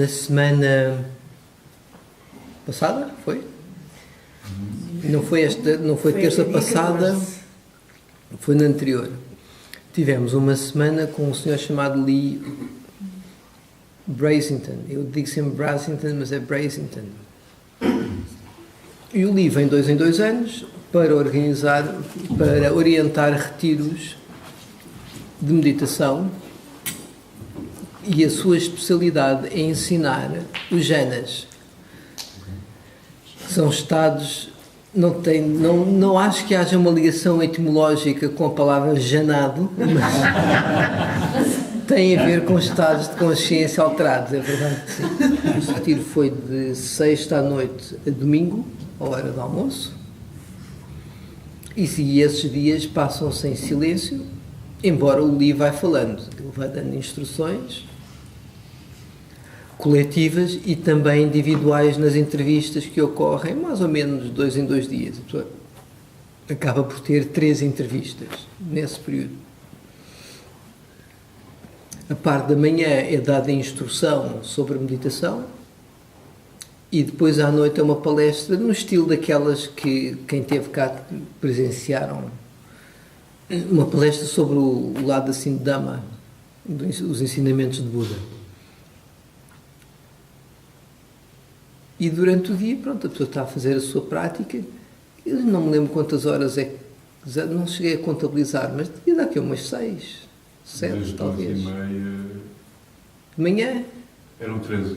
na semana passada, foi? Não foi terça passada, foi na anterior. Tivemos uma semana com um senhor chamado Lee Brasington. Eu digo sempre Brasington, mas é Brasington. E o Lee vem 2 em 2 anos para orientar retiros de meditação, e a sua especialidade é ensinar os jhanas, que são estados. Não acho que haja uma ligação etimológica com a palavra janado, mas tem a ver com estados de consciência alterados, é verdade que sim. O retiro foi de sexta à noite a domingo, à hora do almoço, e esses dias passam-se em silêncio, embora o Lee vai falando, ele vai dando instruções coletivas e também individuais nas entrevistas que ocorrem mais ou menos 2 em 2 dias. A pessoa acaba por ter 3 entrevistas nesse período. A parte da manhã é dada instrução sobre meditação e depois à noite é uma palestra no estilo daquelas que quem teve cá presenciaram, uma palestra sobre o lado assim de Dhamma, os ensinamentos de Buda. E durante o dia, pronto, a pessoa está a fazer a sua prática. Eu não me lembro quantas horas é que... Não cheguei a contabilizar, mas devia dar aqui umas 6, 7, talvez. 10h30... De manhã? Eram 13...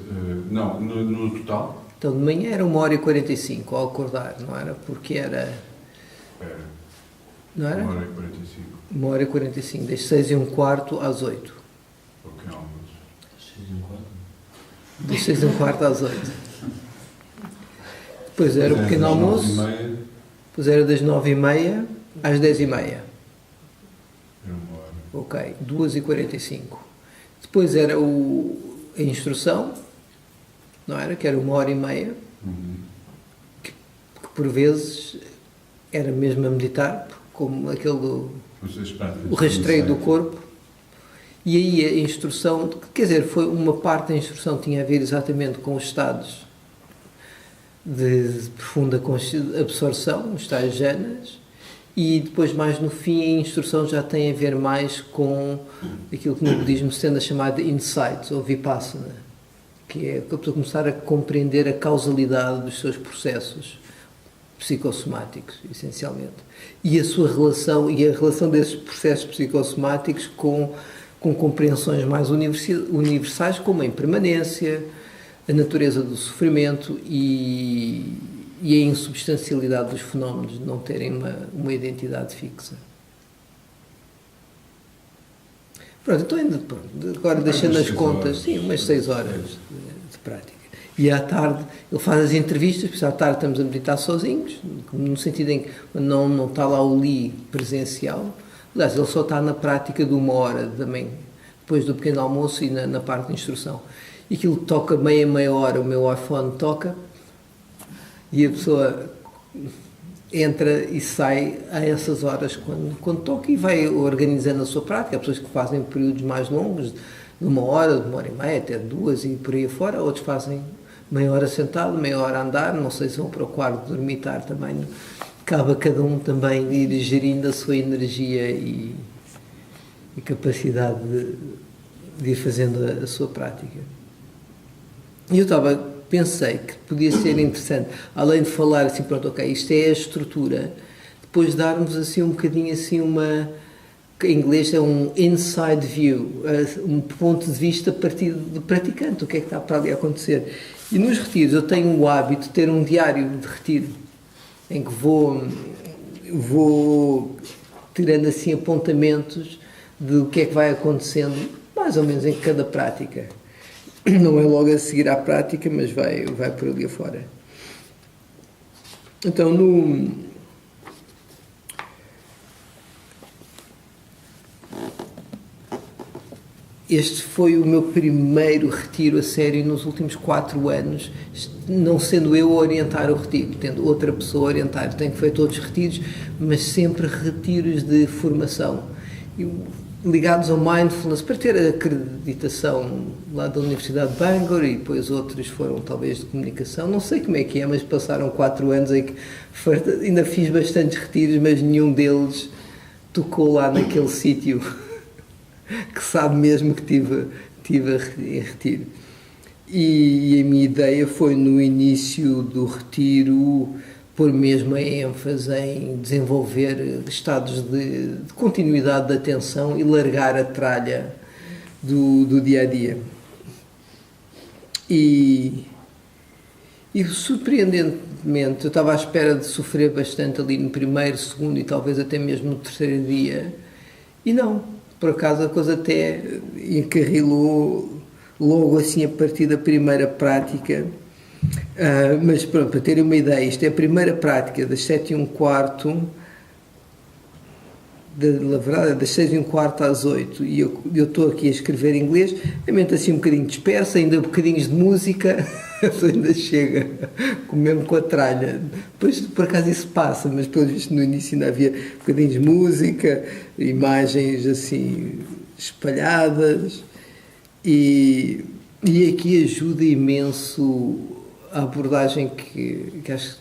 não, no total? Então, de manhã era 1h45 ao acordar, não era? Porque era... Não era? 1h45. 1h45, das 6h15 às 8. Ok, almoço. Das 6h15 às 8. Depois era o pequeno almoço, depois era das 9h30 às 10h30. Ok, 2h45. Depois era a instrução, não era? Que era 1h30, que por vezes era mesmo a meditar, como aquele o rastreio do corpo. E aí a instrução, quer dizer, foi uma parte da instrução que tinha a ver exatamente com os estados de profunda absorção, os tais jhanas, e depois mais no fim a instrução já tem a ver mais com aquilo que no budismo se tende a chamar de insights ou vipassana, que é a pessoa começar a compreender a causalidade dos seus processos psicossomáticos, essencialmente, e a sua relação, e a relação desses processos psicossomáticos com compreensões mais universais, como a impermanência, a natureza do sofrimento e a insubstancialidade dos fenómenos de não terem uma identidade fixa. Pronto, então agora deixando as contas, sim, umas 6 horas de prática. E à tarde ele faz as entrevistas, porque à tarde estamos a meditar sozinhos, no sentido em que não está lá o Lee presencial. Aliás, ele só está na prática de 1 hora também, depois do pequeno almoço e na parte de instrução. E aquilo toca meia hora, o meu iPhone toca, e a pessoa entra e sai a essas horas quando toca e vai organizando a sua prática. Há pessoas que fazem períodos mais longos, de 1 hora, de 1h30, até 2 e por aí fora. Outros fazem meia hora sentado, meia hora a andar, não sei se vão para o quarto dormitar também. Cabe a cada um também ir gerindo a sua energia e capacidade de ir fazendo a sua prática. E eu pensei que podia ser interessante, além de falar assim, pronto, ok, isto é a estrutura, depois darmos assim um bocadinho assim que em inglês é um inside view, um ponto de vista a partir do praticante, o que é que está para ali a acontecer. E nos retiros eu tenho o hábito de ter um diário de retiro, em que vou tirando assim apontamentos do que é que vai acontecendo, mais ou menos em cada prática. Não é logo a seguir à prática, mas vai por ali afora. Então, este foi o meu primeiro retiro a sério nos últimos 4 anos, não sendo eu a orientar o retiro, tendo outra pessoa a orientar. Tenho feito outros retiros, mas sempre retiros de formação. ligados ao mindfulness, para ter a acreditação lá da Universidade de Bangor, e depois outros foram talvez de comunicação, não sei como é que é, mas passaram 4 anos em que ainda fiz bastantes retiros, mas nenhum deles tocou lá naquele sítio que sabe mesmo que tive em retiro. E a minha ideia foi, no início do retiro, pôr mesmo a ênfase em desenvolver estados de continuidade de atenção e largar a tralha do dia-a-dia. E surpreendentemente, eu estava à espera de sofrer bastante ali no primeiro, segundo e talvez até mesmo no terceiro dia, e não, por acaso a coisa até encarrilou logo assim a partir da primeira prática. Mas pronto, para terem uma ideia, isto é a primeira prática das 7h15, na verdade, das 6h15 às 8h, e eu estou aqui a escrever em inglês, a mente assim um bocadinho dispersa, ainda bocadinhos de música, ainda chega, mesmo com a tralha. Depois, por acaso, isso passa, mas pelo visto no início ainda havia bocadinhos de música, imagens assim espalhadas, e aqui ajuda imenso a abordagem que acho que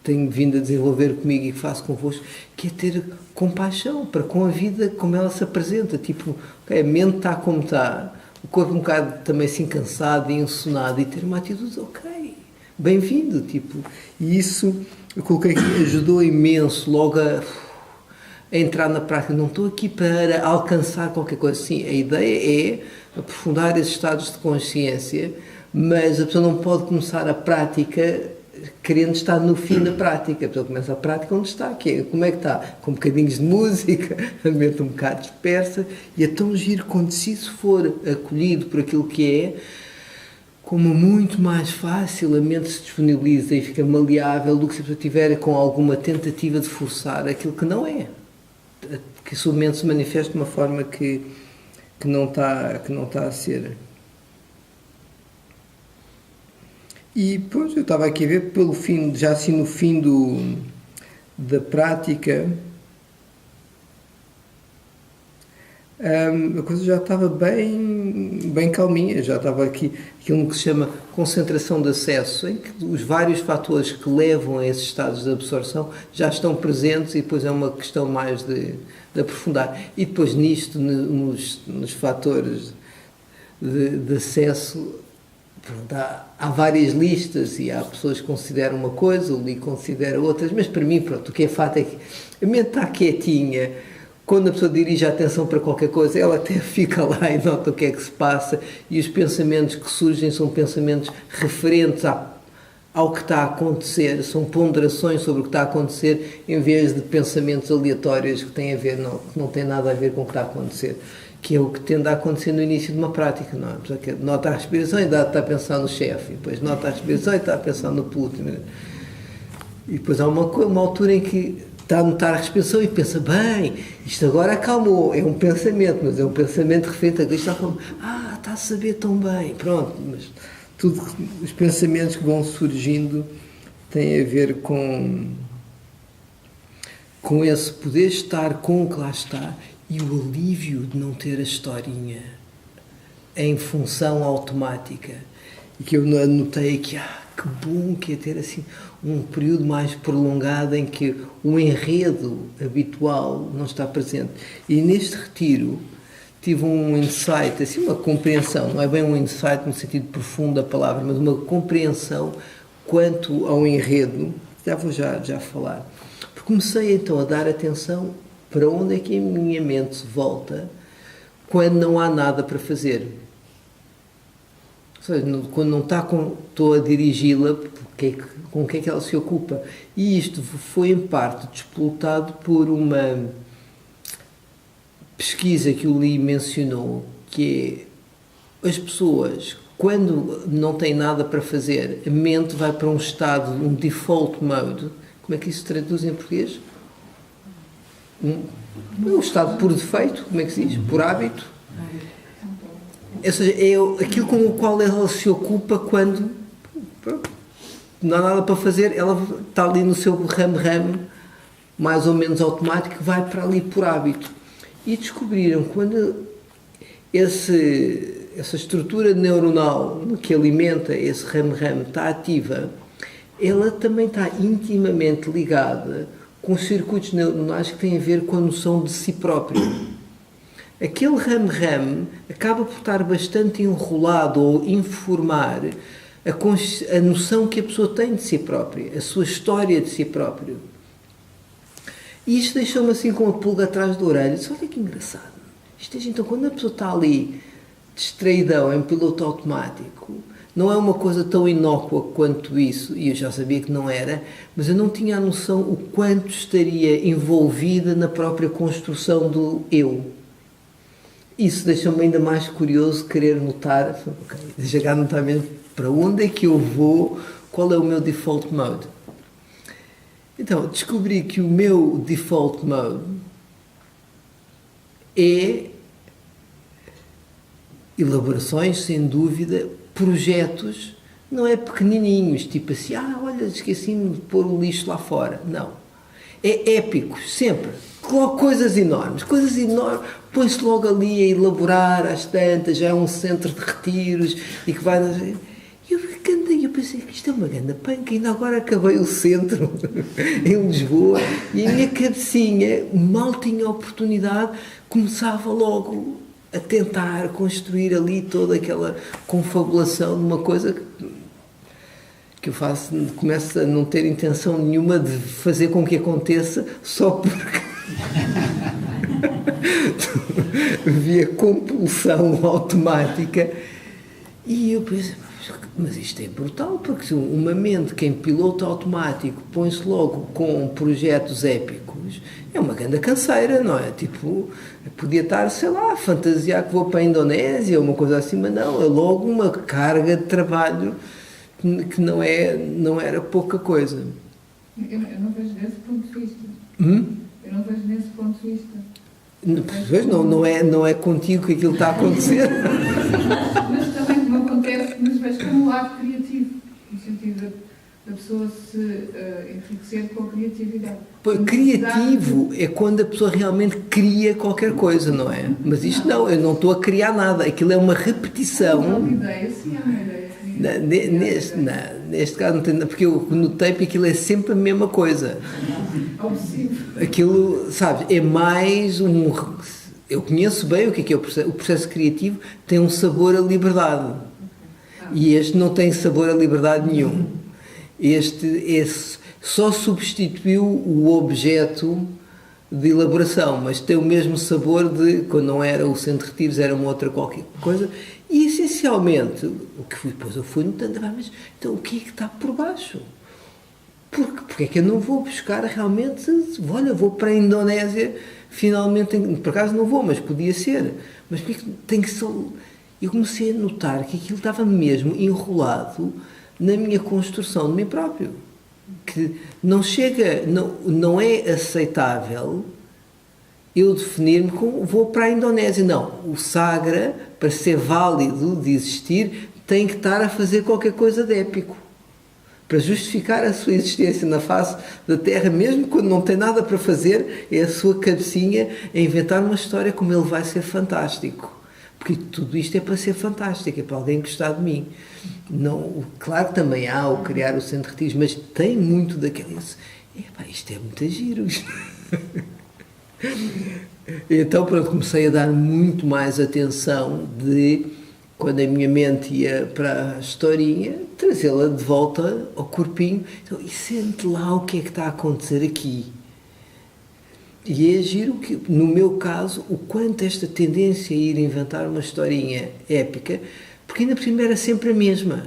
tenho vindo a desenvolver comigo e que faço convosco, que é ter compaixão para com a vida como ela se apresenta. Tipo, okay, a mente está como está, o corpo um bocado também assim cansado e ensonado, e ter uma atitude, ok, bem-vindo, tipo. E isso, eu coloquei aqui, ajudou imenso logo a entrar na prática. Não estou aqui para alcançar qualquer coisa. Sim, a ideia é aprofundar esses estados de consciência, mas a pessoa não pode começar a prática querendo estar no fim da prática. A pessoa começa a prática onde está, que é, como é que está? Com bocadinhos de música, a mente um bocado dispersa, e é tão giro quando se isso for acolhido por aquilo que é, como muito mais fácil a mente se disponibiliza e fica maleável do que se a pessoa tiver com alguma tentativa de forçar aquilo que não é. Que a sua mente se manifesta de uma forma que não está a ser. E depois eu estava aqui a ver pelo fim, já assim no fim da prática, a coisa já estava bem calminha, já estava aqui aquilo que se chama concentração de acesso, em que os vários fatores que levam a esses estados de absorção já estão presentes, e depois é uma questão mais de aprofundar. E depois nisto, nos fatores de acesso, há várias listas, e há pessoas que consideram uma coisa, o Lee considera outras, mas para mim, pronto, o que é fato é que a mente está quietinha. Quando a pessoa dirige a atenção para qualquer coisa, ela até fica lá e nota o que é que se passa, e os pensamentos que surgem são pensamentos referentes ao que está a acontecer, são ponderações sobre o que está a acontecer, em vez de pensamentos aleatórios que têm a ver, que não têm nada a ver com o que está a acontecer, que é o que tende a acontecer no início de uma prática, não é? Porque nota a respiração e está a pensar no chefe, e depois nota a respiração e está a pensar no Putin. E depois há uma altura em que está a notar a respiração e pensa, bem, isto agora acalmou, é um pensamento, mas é um pensamento referente a que está como, está a saber tão bem, pronto, mas tudo, os pensamentos que vão surgindo têm a ver com esse poder estar com o que lá está, e o alívio de não ter a historinha em função automática, e que eu anotei que que bom que é ter assim um período mais prolongado em que o enredo habitual não está presente. E neste retiro tive um insight, assim, uma compreensão, não é bem um insight no sentido profundo da palavra, mas uma compreensão quanto ao enredo, já vou já falar. Porque comecei então a dar atenção para onde é que a minha mente se volta quando não há nada para fazer. Ou seja, quando não estou a dirigi-la, com o que é que ela se ocupa? E isto foi em parte disputado por uma pesquisa que o Lee mencionou, que é as pessoas, quando não têm nada para fazer, a mente vai para um estado, um default mode. Como é que isso se traduz em português? Um estado por defeito, como é que se diz? Por hábito. Ou seja, é aquilo com o qual ela se ocupa quando não há nada para fazer, ela está ali no seu ramo mais ou menos automático, vai para ali por hábito. e descobriram quando essa estrutura neuronal que alimenta esse RAM-RAM está ativa, ela também está intimamente ligada com os circuitos neuronais que têm a ver com a noção de si próprio. Aquele RAM-RAM acaba por estar bastante enrolado ou informar a noção que a pessoa tem de si própria, a sua história de si próprio. E isto deixou-me assim com a pulga atrás da orelha. Disse, olha que engraçado. Isto é, então, quando a pessoa está ali distraidão, em piloto automático, não é uma coisa tão inócua quanto isso, e eu já sabia que não era, mas eu não tinha a noção o quanto estaria envolvida na própria construção do eu. Isso deixou-me ainda mais curioso, querer notar, ok, deixa cá notar mesmo para onde é que eu vou, qual é o meu default mode. Então, descobri que o meu default mode é elaborações, sem dúvida, projetos, não é pequenininhos, tipo assim, olha, esqueci-me de pôr o lixo lá fora. Não. É épicos, sempre. Coisas enormes, põe-se logo ali a elaborar às tantas, já é um centro de retiros e que vai... E eu pensei que isto é uma grande panca, ainda agora acabei o centro em Lisboa e a minha cabecinha, mal tinha oportunidade, começava logo a tentar construir ali toda aquela confabulação de uma coisa que eu faço, começo a não ter intenção nenhuma de fazer com que aconteça só porque via compulsão automática. E eu pensei, mas isto é brutal, porque uma mente que em piloto automático põe-se logo com projetos épicos, é uma grande canseira, não é? Tipo, podia estar, sei lá, a fantasiar que vou para a Indonésia ou uma coisa assim, mas não, é logo uma carga de trabalho que não era pouca coisa. Eu não vejo desse ponto de vista. Eu não vejo desse ponto de vista. Pois não é contigo que aquilo está a acontecer. Mas também não acontece, mas vejo como um lado criativo, no sentido da pessoa se enriquecer com a criatividade. Criativo é quando a pessoa realmente cria qualquer coisa, não é? Mas isto não, eu não estou a criar nada, aquilo é uma repetição. É uma ideia, sim, é uma ideia. Neste caso não tem, porque eu notei que aquilo é sempre a mesma coisa. Obsessivo. Aquilo, sabes, é mais um... Eu conheço bem o que é o processo. O processo criativo tem um sabor a liberdade. E este não tem sabor a liberdade nenhum. Este só substituiu o objeto de elaboração, mas tem o mesmo sabor de quando não era o centro de retiros, era uma outra qualquer coisa. E essencialmente, depois eu fui notando, mas então o que é que está por baixo? Porque é que eu não vou buscar realmente, olha, vou para a Indonésia, finalmente, por acaso não vou, mas podia ser, mas porque tem que só... Eu comecei a notar que aquilo estava mesmo enrolado na minha construção de mim próprio, que não chega, não é aceitável eu definir-me como vou para a Indonésia. Não, o Sagra, para ser válido de existir, tem que estar a fazer qualquer coisa de épico. Para justificar a sua existência na face da Terra, mesmo quando não tem nada para fazer, é a sua cabecinha a inventar uma história como ele vai ser fantástico. Porque tudo isto é para ser fantástico, é para alguém gostar de mim. Não, claro que também há o criar o centro de retiros, mas tem muito daquele... Isto é muito giro. Então, pronto, comecei a dar muito mais atenção de, quando a minha mente ia para a historinha, trazê-la de volta ao corpinho. Então, e sente lá o que é que está a acontecer aqui. E é giro que, no meu caso, o quanto esta tendência a ir inventar uma historinha épica, porque ainda por cima era sempre a mesma.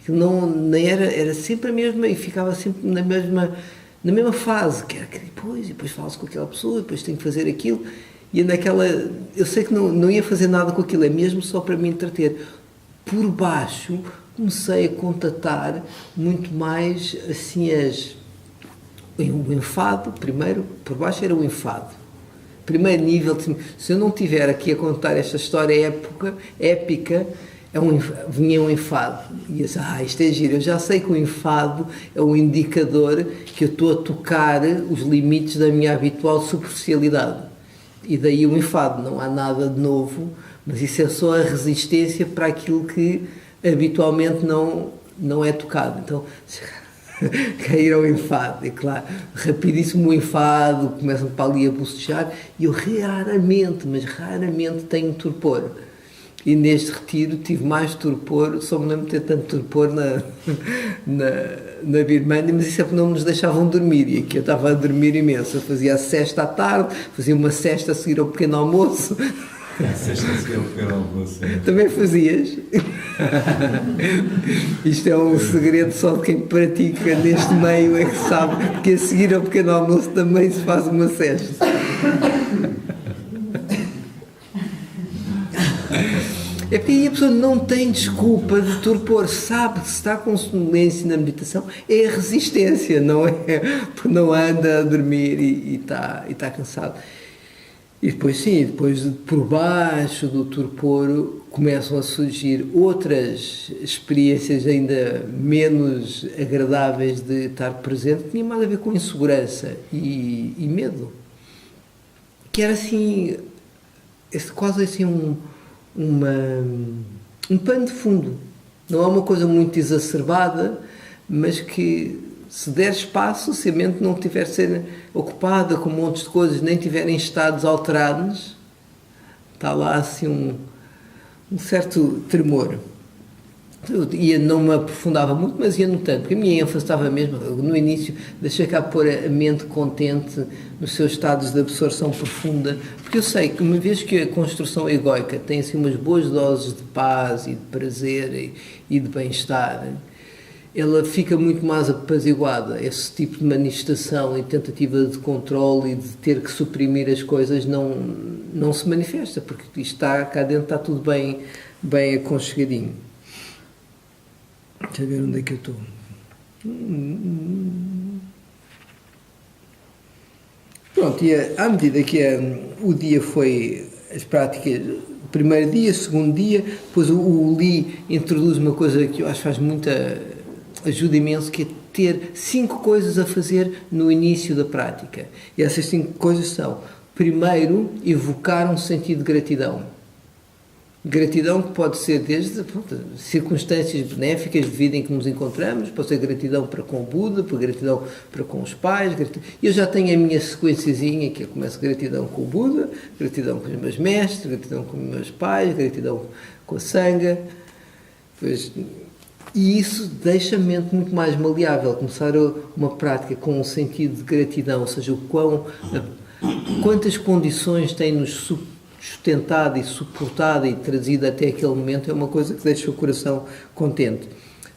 Nem era sempre a mesma e ficava sempre na mesma fase, que era que depois falo-se com aquela pessoa, depois tenho que fazer aquilo, e naquela, eu sei que não ia fazer nada com aquilo, é mesmo só para me entreter. Por baixo, comecei a contatar muito mais, assim, o enfado. Primeiro, por baixo era o enfado. Primeiro nível, se eu não estiver aqui a contar esta história épica, vinha um enfado. E eu disse, isto é giro. Eu já sei que o enfado é um indicador que eu estou a tocar os limites da minha habitual superficialidade. E daí o enfado, não há nada de novo, mas isso é só a resistência para aquilo que habitualmente não é tocado. Então, cair ao enfado, é claro, rapidíssimo o enfado, começam para ali a bocejar, e eu raramente, mas raramente tenho torpor. E neste retiro tive mais torpor, só me lembro de ter tanto torpor na Birmânia, mas isso é porque não nos deixavam dormir, e aqui eu estava a dormir imenso. Eu fazia a sesta à tarde, fazia uma sesta a seguir ao pequeno almoço. A sesta a seguir ao pequeno almoço. Também fazias? Isto é um segredo só de quem pratica neste meio, é que sabe que a seguir ao pequeno almoço também se faz uma sesta. É porque aí a pessoa não tem desculpa de torpor, sabe que se está com sonolência na meditação é a resistência, não é? Porque não anda a dormir e está cansado. E depois sim, por baixo do torpor começam a surgir outras experiências ainda menos agradáveis de estar presente, que tinha mais a ver com insegurança e medo. Que era assim, quase assim um pano de fundo. Não é uma coisa muito exacerbada, mas que se der espaço, se a mente não tiver a ser ocupada com montes de coisas, nem tiver em estados alterados, está lá assim um certo tremor. Eu não me aprofundava muito, mas ia notando, porque a minha ênfase estava mesmo, no início, deixei cá pôr a mente contente nos seus estados de absorção profunda, porque eu sei que uma vez que a construção egoica tem assim umas boas doses de paz e de prazer e de bem-estar, ela fica muito mais apaziguada. Esse tipo de manifestação e tentativa de controle e de ter que suprimir as coisas não se manifesta, porque isto está cá dentro, está tudo bem aconchegadinho. Deixa eu ver onde é que eu estou. Pronto, e à medida que o dia foi, as práticas, o primeiro dia, segundo dia, depois o Li introduz uma coisa que eu acho que faz muita ajuda imenso, que é ter 5 coisas a fazer no início da prática. E essas 5 coisas são, primeiro, evocar um sentido de gratidão. Gratidão que pode ser desde circunstâncias benéficas de vida em que nos encontramos, pode ser gratidão para com o Buda, gratidão para com os pais. Eu já tenho a minha sequenciazinha, que eu começo gratidão com o Buda, gratidão com os meus mestres, gratidão com os meus pais, gratidão com a Sangha. E isso deixa a mente muito mais maleável. Começar uma prática com um sentido de gratidão, ou seja, quantas condições tem-nos sustentado e suportado e trazido até aquele momento, é uma coisa que deixa o coração contente.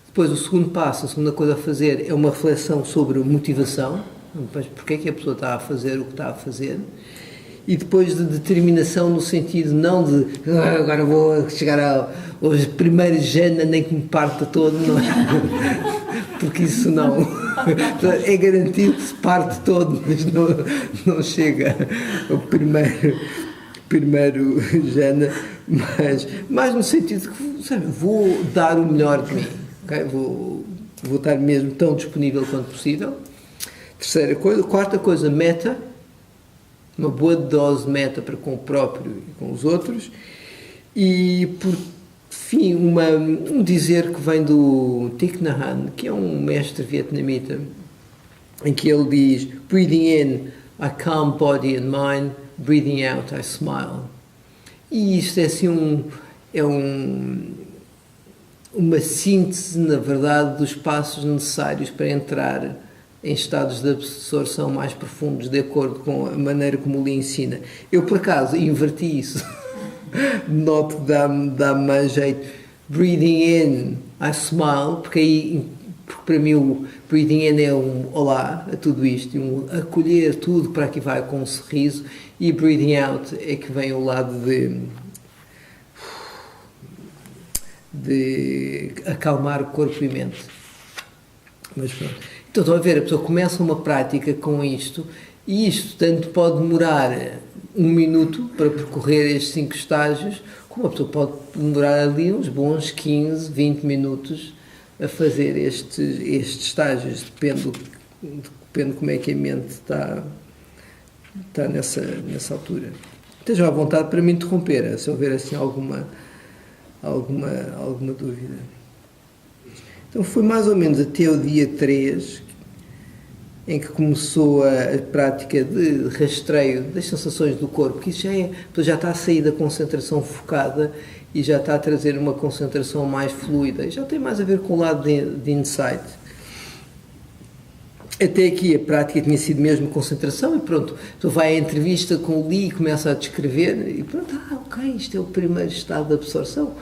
Depois, o segundo passo, a segunda coisa a fazer é uma reflexão sobre motivação, porque é que a pessoa está a fazer o que está a fazer, e depois de determinação no sentido não de agora vou chegar aos primeiros jhana, nem que me parta todo, não é? Porque isso não é garantido que se parte todo, mas não chega ao primeiro jhana, mas mais no sentido de que, sabe, vou dar o melhor de mim, okay? Vou estar mesmo tão disponível quanto possível. Terceira coisa. Quarta coisa, meta, uma boa dose de meta para com o próprio e com os outros. E por fim, um dizer que vem do Thich Nhat Hanh, que é um mestre vietnamita, em que ele diz: breathing in, I calm body and mind. Breathing out, I smile. E isto é assim uma síntese, na verdade, dos passos necessários para entrar em estados de absorção mais profundos, de acordo com a maneira como o Li ensina. Eu, por acaso, inverti isso. Noto que dá-me mais jeito. Breathing in, I smile, porque para mim o breathing in é um olá a tudo isto, acolher tudo para aqui vai com um sorriso, e breathing out é que vem o lado de acalmar o corpo e mente. Mas pronto. Então, estão a ver, a pessoa começa uma prática com isto, e isto tanto pode demorar 1 minuto para percorrer estes 5 estágios, como a pessoa pode demorar ali uns bons 15, 20 minutos a fazer estes estágios. Depende como é que a mente está nessa altura. Estejam à vontade para me interromper, se houver assim alguma dúvida. Então foi mais ou menos até o dia 3 em que começou a prática de rastreio das sensações do corpo, que isso já está a sair da concentração focada e já está a trazer uma concentração mais fluida, e já tem mais a ver com o lado de insight. Até aqui a prática tinha sido mesmo concentração e pronto, tu vai à entrevista com o Lee e começa a descrever e pronto, ok, isto é o primeiro estado de absorção,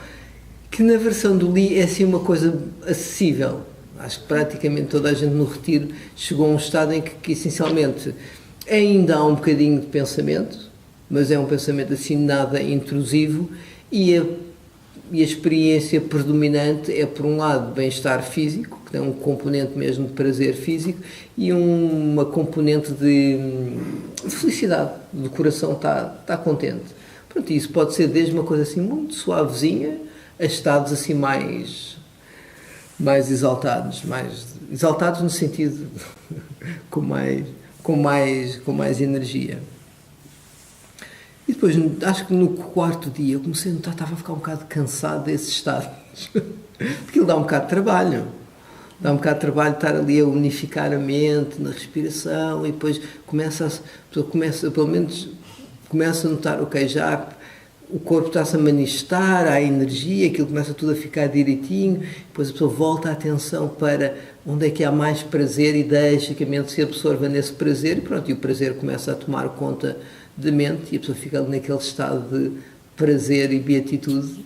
que na versão do Lee é assim uma coisa acessível. Acho que praticamente toda a gente no retiro chegou a um estado em que essencialmente ainda há um bocadinho de pensamento, mas é um pensamento assim nada intrusivo, e a experiência predominante é, por um lado, bem-estar físico, que tem um componente mesmo de prazer físico, e uma componente de felicidade, do coração está contente. Pronto, isso pode ser desde uma coisa assim muito suavezinha a estados assim mais exaltados no sentido com mais energia. E depois, acho que no 4º dia, eu comecei a notar que estava a ficar um bocado cansado desses estados, porque ele dá um bocado de trabalho. Dá um bocado de trabalho estar ali a unificar a mente na respiração, e depois começa a notar, ok, já o corpo está-se a manifestar, há energia, aquilo começa tudo a ficar direitinho, depois a pessoa volta a atenção para onde é que há mais prazer e deixa que a mente se absorva nesse prazer, e pronto, e o prazer começa a tomar conta da mente, e a pessoa fica ali naquele estado de prazer e beatitude,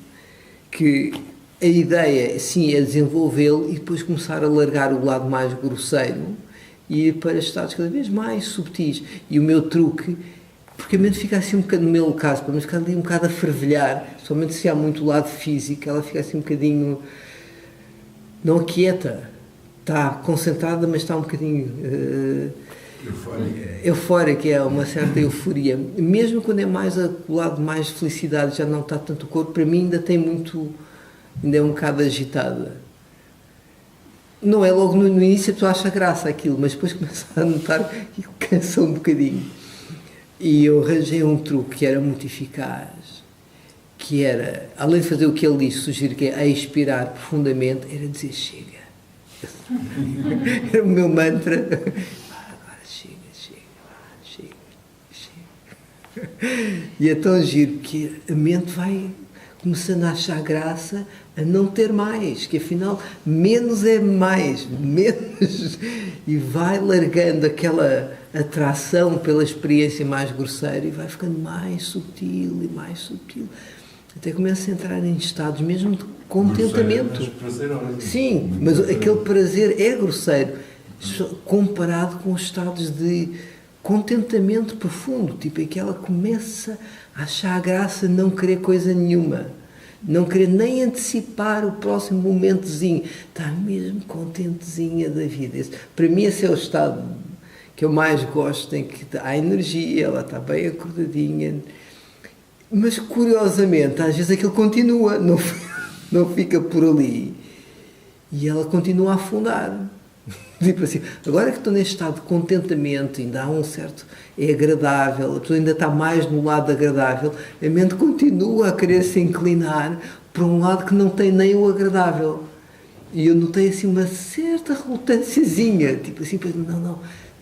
que a ideia, sim, é desenvolvê-lo e depois começar a largar o lado mais grosseiro e ir para estados cada vez mais subtis. E o meu truque, porque a mente fica assim um bocado, no meu caso, para mim ficar ali um bocado a fervilhar, somente se há muito lado físico, ela fica assim um bocadinho, não aquieta, está concentrada, mas está um bocadinho eufórica, é uma certa euforia. Mesmo quando é mais o lado mais de felicidade, já não está tanto o corpo, para mim ainda é um bocado agitada. Não é logo no início a pessoa acha graça aquilo, mas depois começa a notar que cansa um bocadinho. E eu arranjei um truque que era muito eficaz, que era, além de fazer o que ele disse, sugerir que é a expirar profundamente, era dizer chega. Era o meu mantra. Agora chega. E é tão giro que a mente vai começando a achar graça a não ter mais, que afinal menos é mais, menos, e vai largando aquela atração pela experiência mais grosseira e vai ficando mais subtil e mais subtil, até começa a entrar em estados mesmo de contentamento. Sim, mas aquele prazer é grosseiro comparado com os estados de contentamento profundo, tipo em que ela começa a achar graça, não querer coisa nenhuma, não querer nem antecipar o próximo momentozinho, está mesmo contentezinha da vida. Para mim esse é o estado que eu mais gosto, em que há energia, ela está bem acordadinha, mas curiosamente às vezes aquilo continua, não fica por ali, e ela continua a afundar. Tipo assim, agora que estou neste estado de contentamento, ainda há um certo, é agradável, a pessoa ainda está mais no lado agradável, a mente continua a querer se inclinar para um lado que não tem nem o agradável. E eu notei assim uma certa relutânciazinha, tipo assim, não,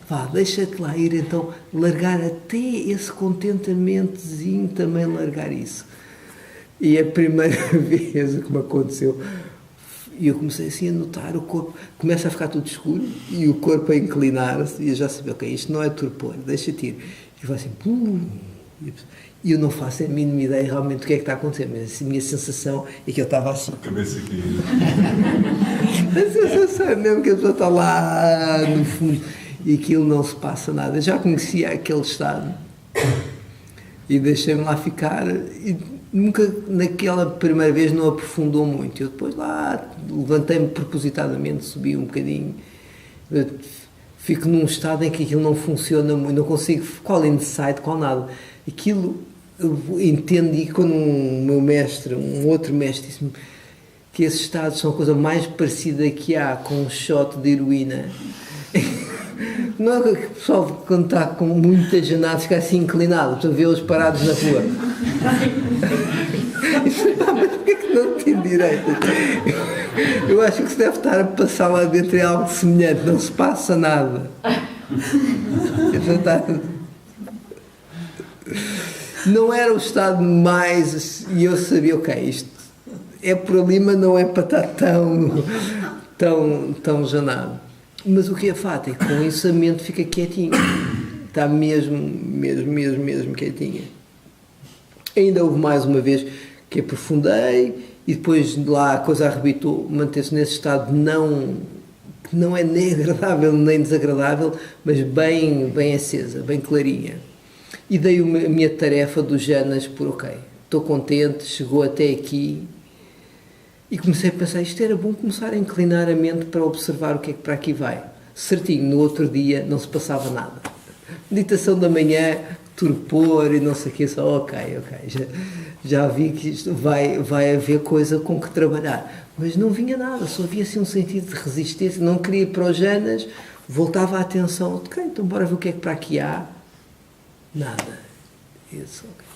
vá, deixa-te lá ir, então largar até esse contentamentozinho, também largar isso. E a primeira vez que me aconteceu, e eu comecei assim a notar o corpo, começa a ficar tudo escuro e o corpo a inclinar-se, e eu já sabia, ok, isto não é torpor, deixa-te ir. E eu assim, e eu não faço a mínima ideia realmente do que é que está a acontecer, mas a minha sensação é que eu estava assim. Cabeça aqui. A sensação é mesmo que a pessoa está lá no fundo e aquilo não se passa nada. Eu já conhecia aquele estado e deixei-me lá ficar, e nunca, naquela primeira vez, não aprofundou muito. Eu depois lá levantei-me propositadamente, subi um bocadinho, fico num estado em que aquilo não funciona muito, não consigo, qual insight, qual nada. Aquilo, eu entendi quando um outro mestre disse-me que esses estados são a coisa mais parecida que há com um shot de heroína. Não é que o pessoal, quando está com muita janada, fica assim inclinado, tu vê-os parados na rua. Mas porquê que não tem direito? Eu acho que se deve estar a passar lá dentro é algo semelhante, não se passa nada. Não era o estado mais... E eu sabia, ok, isto é por ali, mas não é para estar tão janado. Mas o que é fato é que com isso a mente fica quietinha. Está mesmo quietinha. Ainda houve mais uma vez que aprofundei e depois lá a coisa arrebitou, manter-se nesse estado que não é nem agradável nem desagradável, mas bem acesa, bem clarinha. E dei a minha tarefa dos Janas por ok, estou contente, chegou até aqui. E comecei a pensar, isto era bom começar a inclinar a mente para observar o que é que para aqui vai. Certinho, no outro dia não se passava nada. Meditação da manhã, torpor e não sei o que, só ok, já vi que isto vai haver coisa com que trabalhar. Mas não vinha nada, só havia assim um sentido de resistência, não queria ir para os Janas, voltava a atenção, ok, então bora ver o que é que para aqui há. Nada. Isso, okay.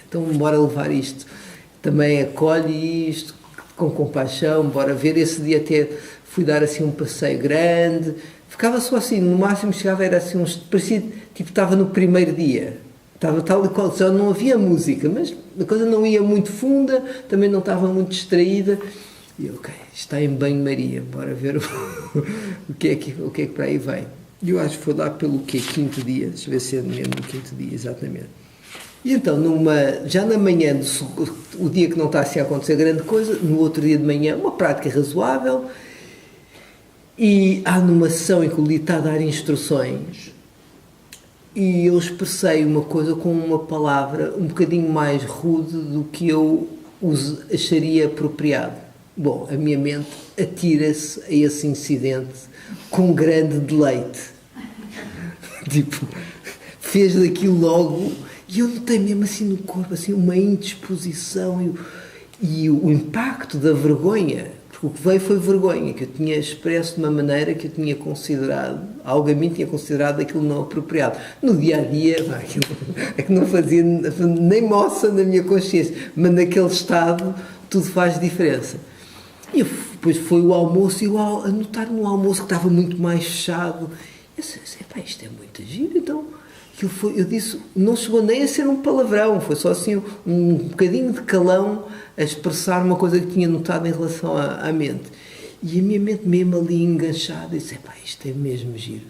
Então bora levar isto. Também acolhe isto com compaixão, bora ver. Esse dia até fui dar assim um passeio grande, ficava só assim, no máximo chegava, era assim, parecia, tipo, estava no primeiro dia, estava tal e qual, já não havia música, mas a coisa não ia muito funda, também não estava muito distraída, e eu, ok, está em banho-maria, bora ver o que é que para aí vem. E eu acho que foi lá pelo quinto dia, deixa eu ver se é mesmo no quinto dia, exatamente. E então, já na manhã, o dia que não está assim a acontecer grande coisa, no outro dia de manhã, uma prática razoável, e há numa sessão em que o Lito está a dar instruções, e eu expressei uma coisa com uma palavra um bocadinho mais rude do que eu acharia apropriado. Bom, a minha mente atira-se a esse incidente com grande deleite. Tipo, fez daquilo logo... E eu notei mesmo assim no corpo, assim, uma indisposição e o impacto da vergonha, porque o que veio foi vergonha, que eu tinha expresso de uma maneira que eu tinha considerado, algo a mim tinha considerado aquilo não apropriado. No dia-a-dia, aquilo é que não fazia nem moça na minha consciência, mas naquele estado tudo faz diferença. E depois foi o almoço, e a notar no almoço que estava muito mais fechado, eu disse, isto é muito giro, então... Eu disse, não chegou nem a ser um palavrão, foi só assim um bocadinho de calão a expressar uma coisa que tinha notado em relação à mente. E a minha mente mesmo ali enganchada, disse, isto é mesmo giro.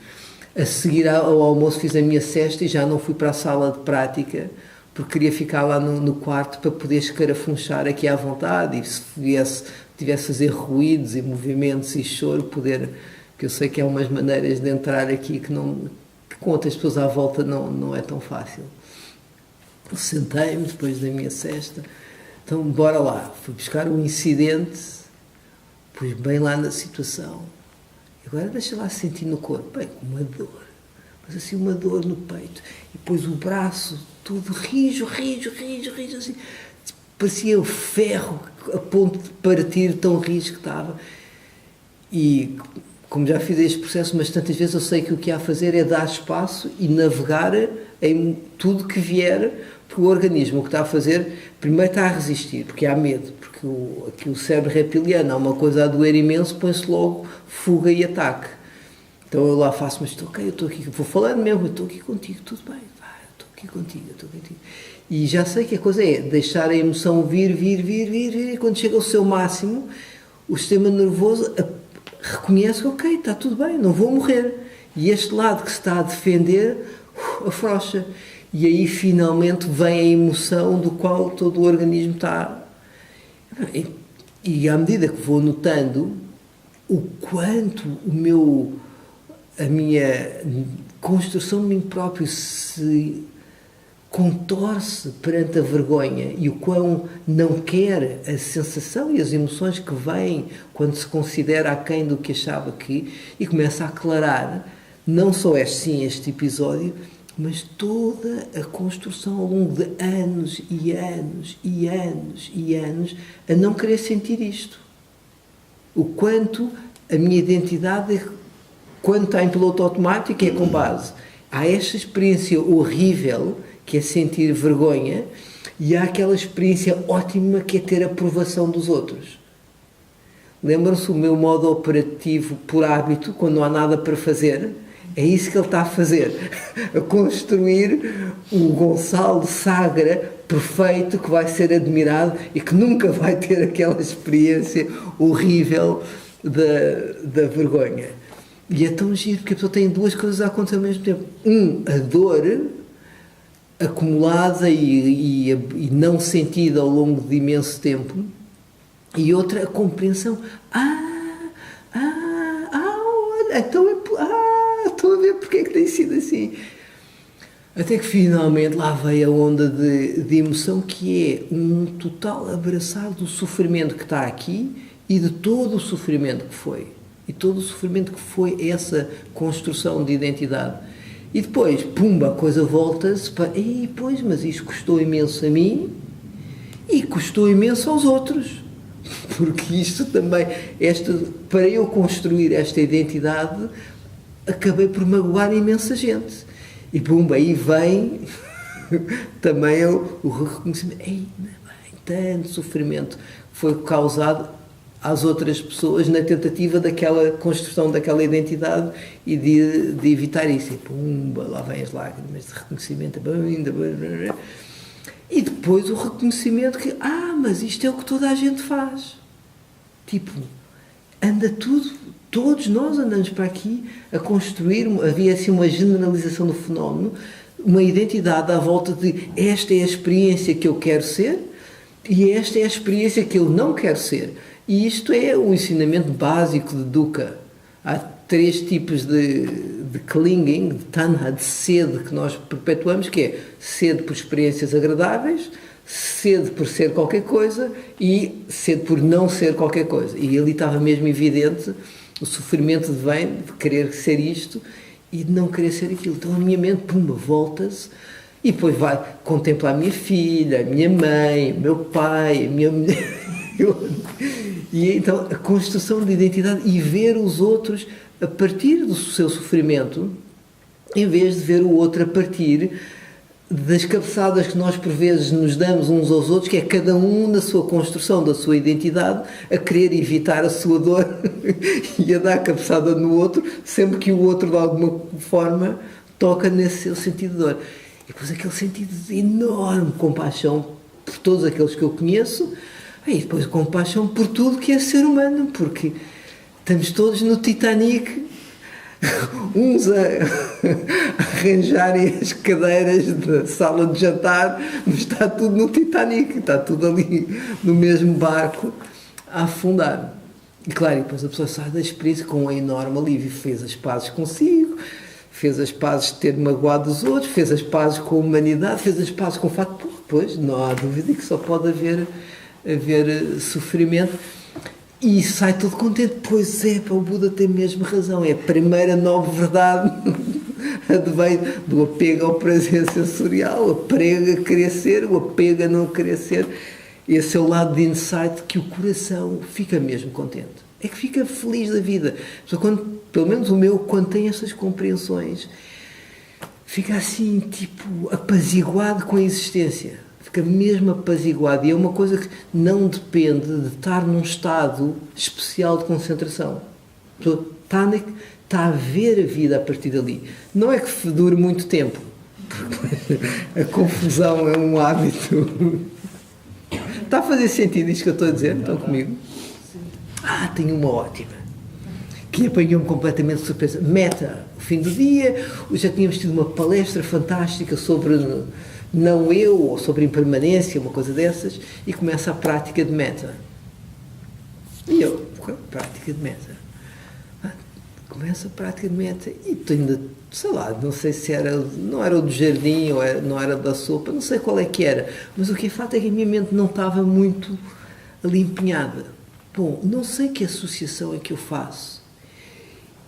A seguir ao almoço fiz a minha cesta e já não fui para a sala de prática, porque queria ficar lá no quarto para poder escarafunchar aqui à vontade, e se tivesse a fazer ruídos e movimentos e choro, poder, que eu sei que há umas maneiras de entrar aqui que com outras pessoas à volta não é tão fácil. Sentei-me depois da minha cesta, então bora lá, fui buscar um incidente, pus bem lá na situação, agora deixa lá sentir no corpo, bem, uma dor, mas assim uma dor no peito, e depois o braço todo rijo, assim, parecia o ferro a ponto de partir, tão rijo que estava. E como já fiz este processo mas tantas vezes, eu sei que o que há a fazer é dar espaço e navegar em tudo que vier, porque o organismo o que está a fazer, primeiro está a resistir, porque há medo, porque aqui o cérebro reptiliano, há uma coisa a doer imenso, põe-se logo fuga e ataque. Então eu lá faço, mas estou aqui, vou falando mesmo, eu estou aqui contigo, tudo bem, estou aqui contigo. E já sei que a coisa é deixar a emoção vir, e quando chega ao seu máximo, o sistema nervoso reconhece que, ok, está tudo bem, não vou morrer. E este lado que se está a defender, afrouxa. E aí, finalmente, vem a emoção do qual todo o organismo está... E à medida que vou notando o quanto a minha construção de mim próprio se contorce perante a vergonha e o quão não quer a sensação e as emoções que vêm quando se considera aquém do que achava que, e começa a aclarar não só este episódio, mas toda a construção ao longo de anos a não querer sentir isto. O quanto a minha identidade quando está em piloto automático é com base. Há esta experiência horrível, que é sentir vergonha, e há aquela experiência ótima que é ter a aprovação dos outros. Lembram-se o meu modo operativo por hábito, quando não há nada para fazer? É isso que ele está a fazer, a construir o Gonçalo Sagra perfeito, que vai ser admirado e que nunca vai ter aquela experiência horrível da vergonha. E é tão giro, porque a pessoa tem duas coisas a acontecer ao mesmo tempo. A dor acumulada e não sentida ao longo de imenso tempo, e outra, a compreensão. Olha, então estou a ver porque é que tem sido assim. Até que finalmente lá veio a onda de emoção, que é um total abraçar do sofrimento que está aqui e de todo o sofrimento que foi. E todo o sofrimento que foi essa construção de identidade. E depois, pumba, a coisa volta-se para... pois, mas isto custou imenso a mim e custou imenso aos outros. Porque isto também, para eu construir esta identidade, acabei por magoar imensa gente. E pumba, aí vem também o reconhecimento. Tanto sofrimento foi causado às outras pessoas na tentativa daquela construção daquela identidade e de evitar isso. E pumba, lá vem as lágrimas de reconhecimento. E depois o reconhecimento que, mas isto é o que toda a gente faz. Tipo, anda tudo, todos nós andamos para aqui a construir, havia assim uma generalização do fenómeno, uma identidade à volta de esta é a experiência que eu quero ser e esta é a experiência que eu não quero ser. E isto é o ensinamento básico de Dukkha. Há 3 tipos de clinging, de tanha, de sede que nós perpetuamos, que é sede por experiências agradáveis, sede por ser qualquer coisa e sede por não ser qualquer coisa. E ali estava mesmo evidente o sofrimento de querer ser isto e de não querer ser aquilo. Então a minha mente, pumba, volta-se e depois vai contemplar a minha filha, a minha mãe, o meu pai, a minha mulher. E então a construção de identidade e ver os outros a partir do seu sofrimento, em vez de ver o outro a partir das cabeçadas que nós por vezes nos damos uns aos outros, que é cada um na sua construção da sua identidade a querer evitar a sua dor e a dar cabeçada no outro sempre que o outro de alguma forma toca nesse seu sentido de dor. E depois aquele sentido de enorme compaixão por todos aqueles que eu conheço e depois compaixão por tudo que é ser humano, porque estamos todos no Titanic, uns a arranjarem as cadeiras da sala de jantar, mas está tudo no Titanic, está tudo ali no mesmo barco a afundar. E claro, depois a pessoa sai da experiência com um enorme alívio, fez as pazes consigo, fez as pazes de ter magoado os outros, fez as pazes com a humanidade, fez as pazes com o facto, pois, não há dúvida que só pode haver sofrimento. E sai todo contente. Pois é, o Buda tem mesmo razão, é a primeira nobre verdade advém do apego ao prazer sensorial, o apego a querer ser, o apego a não querer ser. Esse é o lado de insight que o coração fica mesmo contente, é que fica feliz da vida. Só quando, pelo menos o meu, quando tem essas compreensões, fica assim, tipo, apaziguado com a existência. Fica mesmo apaziguado, e é uma coisa que não depende de estar num estado especial de concentração. Está a ver a vida a partir dali. Não é que dure muito tempo, porque a confusão é um hábito. Está a fazer sentido isto que eu estou a dizer? Estão comigo? Tenho uma ótima, que apanhou-me completamente de surpresa. Meta, o fim do dia, já tínhamos tido uma palestra fantástica sobre não eu, ou sobre impermanência, uma coisa dessas, e começa a prática de meta. E eu, prática de meta? Começa a prática de meta, e tu ainda, sei lá, não sei se não era o do jardim, ou não era da sopa, não sei qual é que era, mas o que é fato é que a minha mente não estava muito ali empenhada. Bom, não sei que associação é que eu faço,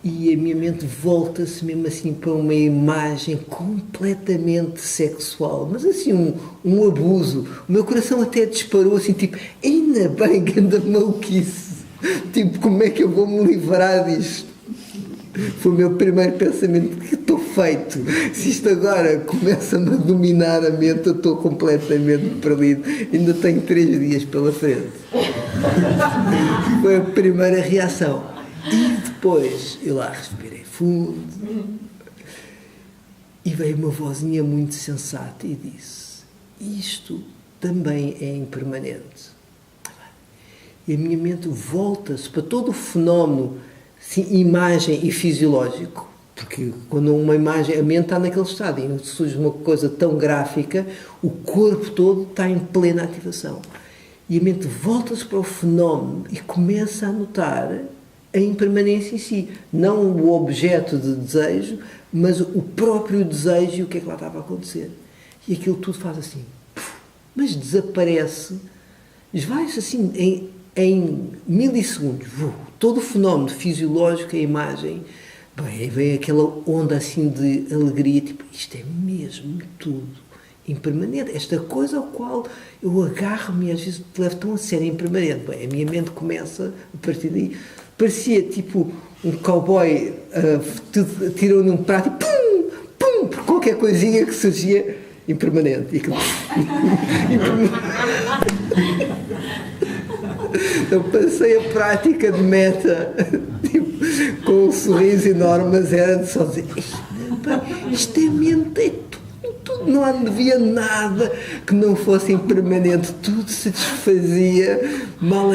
e a minha mente volta-se mesmo assim para uma imagem completamente sexual, mas assim um abuso. O meu coração até disparou assim, tipo, ainda bem que anda maluquice, tipo, como é que eu vou me livrar disto? Foi o meu primeiro pensamento, que estou feito. Se isto agora começa-me a dominar a mente, eu estou completamente perdido. Ainda tenho 3 dias pela frente. Foi a primeira reação. E depois, eu lá respirei fundo. E veio uma vozinha muito sensata e disse: isto também é impermanente. E a minha mente volta-se para todo o fenómeno, assim, imagem e fisiológico, porque quando uma imagem, a mente está naquele estado, e surge uma coisa tão gráfica, o corpo todo está em plena ativação. E a mente volta-se para o fenómeno e começa a notar a impermanência em si. Não o objeto de desejo, mas o próprio desejo e o que é que lá estava a acontecer. E aquilo tudo faz assim, mas desaparece, esvai-se assim em milissegundos, todo o fenómeno fisiológico, a imagem, bem, vem aquela onda assim de alegria, tipo, isto é mesmo tudo impermanente, esta coisa ao qual eu agarro-me e às vezes levo tão a sério, impermanente. Bem, a minha mente começa, a partir daí, parecia tipo um cowboy, tirou num prato e pum, pum, por qualquer coisinha que surgia impermanente. E que... Eu passei a prática de meta, tipo, com um sorriso enorme, mas era de só dizer, isto é mente, é tudo, não havia nada que não fosse impermanente, tudo se desfazia, mal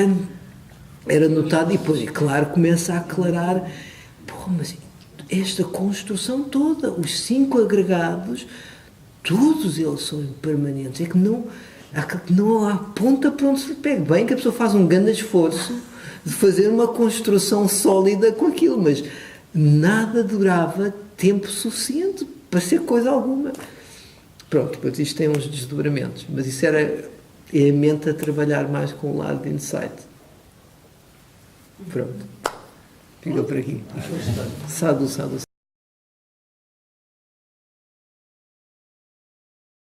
era notado, e depois, claro, começa a aclarar, mas esta construção toda, os 5 agregados, todos eles são impermanentes, é que não há ponta para onde se lhe pegue. Bem que a pessoa faz um grande esforço de fazer uma construção sólida com aquilo, mas nada durava tempo suficiente para ser coisa alguma. Pronto, depois isto tem uns desdobramentos, mas isso é a mente a trabalhar mais com o lado de insight. Pronto. Fica por aqui. Sadhu.